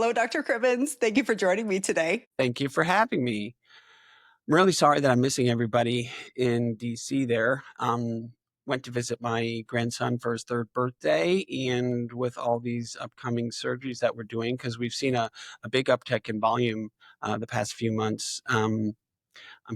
Hello, Dr. Cribbins. Thank you for joining me today. Thank you for having me. I'm really sorry that I'm missing everybody in DC there. Went to visit my grandson for his third birthday, and with all these upcoming surgeries that we're doing, because we've seen a big uptick in volume the past few months, I'm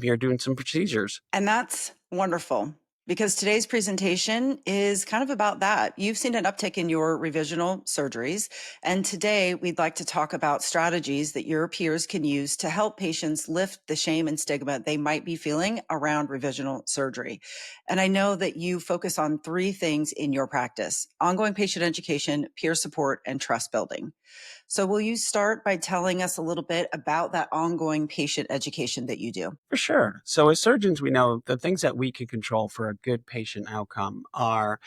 here doing some procedures. And that's wonderful because today's presentation is kind of about that. You've seen an uptick in your revisional surgeries. And today we'd like to talk about strategies that your peers can use to help patients lift the shame and stigma they might be feeling around revisional surgery. And I know that you focus on three things in your practice: ongoing patient education, peer support, and trust building. So will you start by telling us a little bit about that ongoing patient education that you do? For sure. So, as surgeons, we know the things that we can control for a good patient outcome are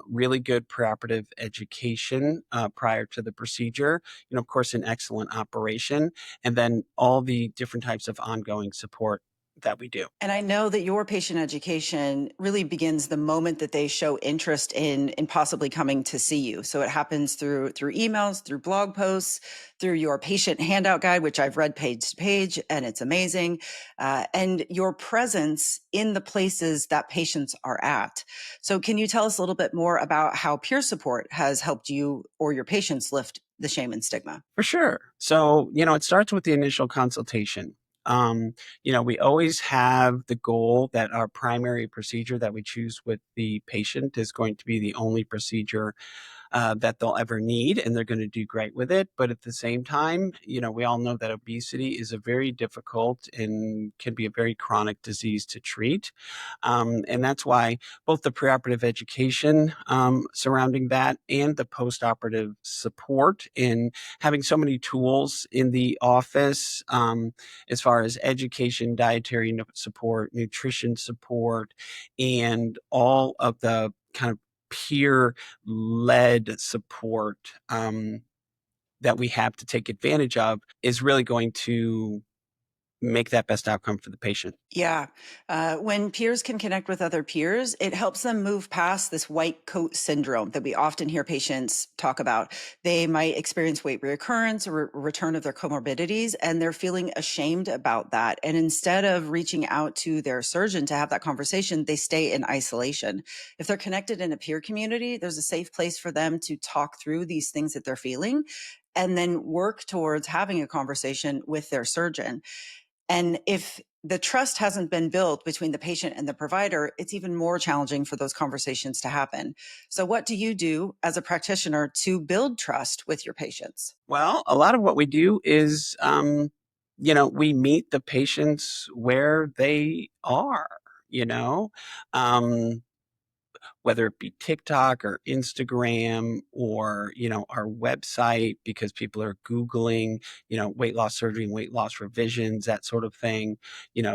really good preoperative education prior to the procedure, of course, an excellent operation, and then all the different types of ongoing support that we do. And I know that your patient education really begins the moment that they show interest in possibly coming to see you. So it happens through emails, through blog posts, through your patient handout guide, which I've read page to page, and it's amazing. And your presence in the places that patients are at. So can you tell us a little bit more about how peer support has helped you or your patients lift the shame and stigma? For sure. So, it starts with the initial consultation. Um, we always have the goal that our primary procedure that we choose with the patient is going to be the only procedure that they'll ever need, and they're going to do great with it. But at the same time, we all know that obesity is a very difficult and can be a very chronic disease to treat. And that's why both the preoperative education surrounding that and the postoperative support in having so many tools in the office as far as education, dietary support, nutrition support, and all of the kind of peer led support that we have to take advantage of is really going to make that best outcome for the patient. Yeah. When peers can connect with other peers, it helps them move past this white coat syndrome that we often hear patients talk about. They might experience weight reoccurrence or return of their comorbidities, and they're feeling ashamed about that. And instead of reaching out to their surgeon to have that conversation, they stay in isolation. If they're connected in a peer community, there's a safe place for them to talk through these things that they're feeling and then work towards having a conversation with their surgeon. And if the trust hasn't been built between the patient and the provider, it's even more challenging for those conversations to happen. So, what do you do as a practitioner to build trust with your patients? Well, a lot of what we do is, we meet the patients where they are, you know. Um, whether it be TikTok or Instagram or, our website, because people are Googling, weight loss surgery and weight loss revisions, that sort of thing,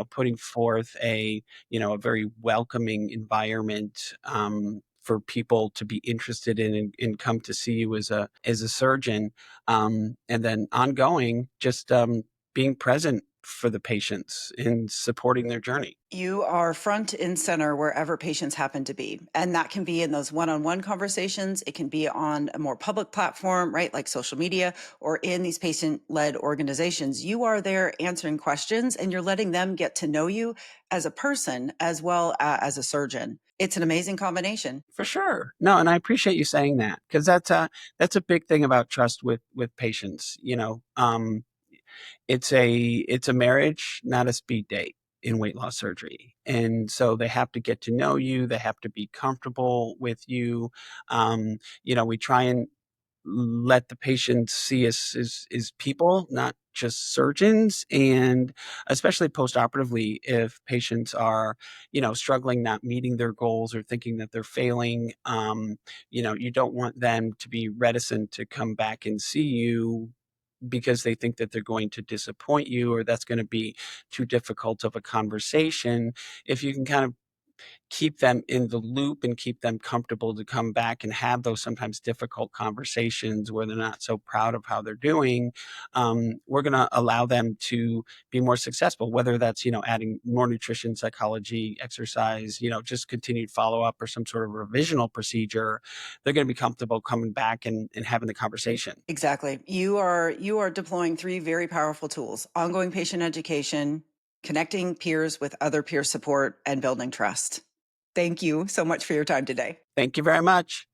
putting forth a very welcoming environment, for people to be interested in and come to see you as a surgeon. And then ongoing, just being present for the patients and supporting their journey. You are front and center wherever patients happen to be. And that can be in those one on one conversations. It can be on a more public platform, right? Like social media or in these patient led organizations. You are there answering questions and you're letting them get to know you as a person as well as a surgeon. It's an amazing combination. For sure. No, and I appreciate you saying that because that's a big thing about trust with patients. It's a marriage, not a speed date in weight loss surgery. And so they have to get to know you, they have to be comfortable with you. We try and let the patients see us as people, not just surgeons. And especially postoperatively, if patients are, struggling, not meeting their goals or thinking that they're failing, you don't want them to be reticent to come back and see you because they think that they're going to disappoint you or that's going to be too difficult of a conversation. If you can kind of keep them in the loop and keep them comfortable to come back and have those sometimes difficult conversations where they're not so proud of how they're doing, we're going to allow them to be more successful, whether that's, adding more nutrition, psychology, exercise, just continued follow up or some sort of revisional procedure. They're going to be comfortable coming back and having the conversation. Exactly. You are deploying three very powerful tools: ongoing patient education, connecting peers with other peer support, and building trust. Thank you so much for your time today. Thank you very much.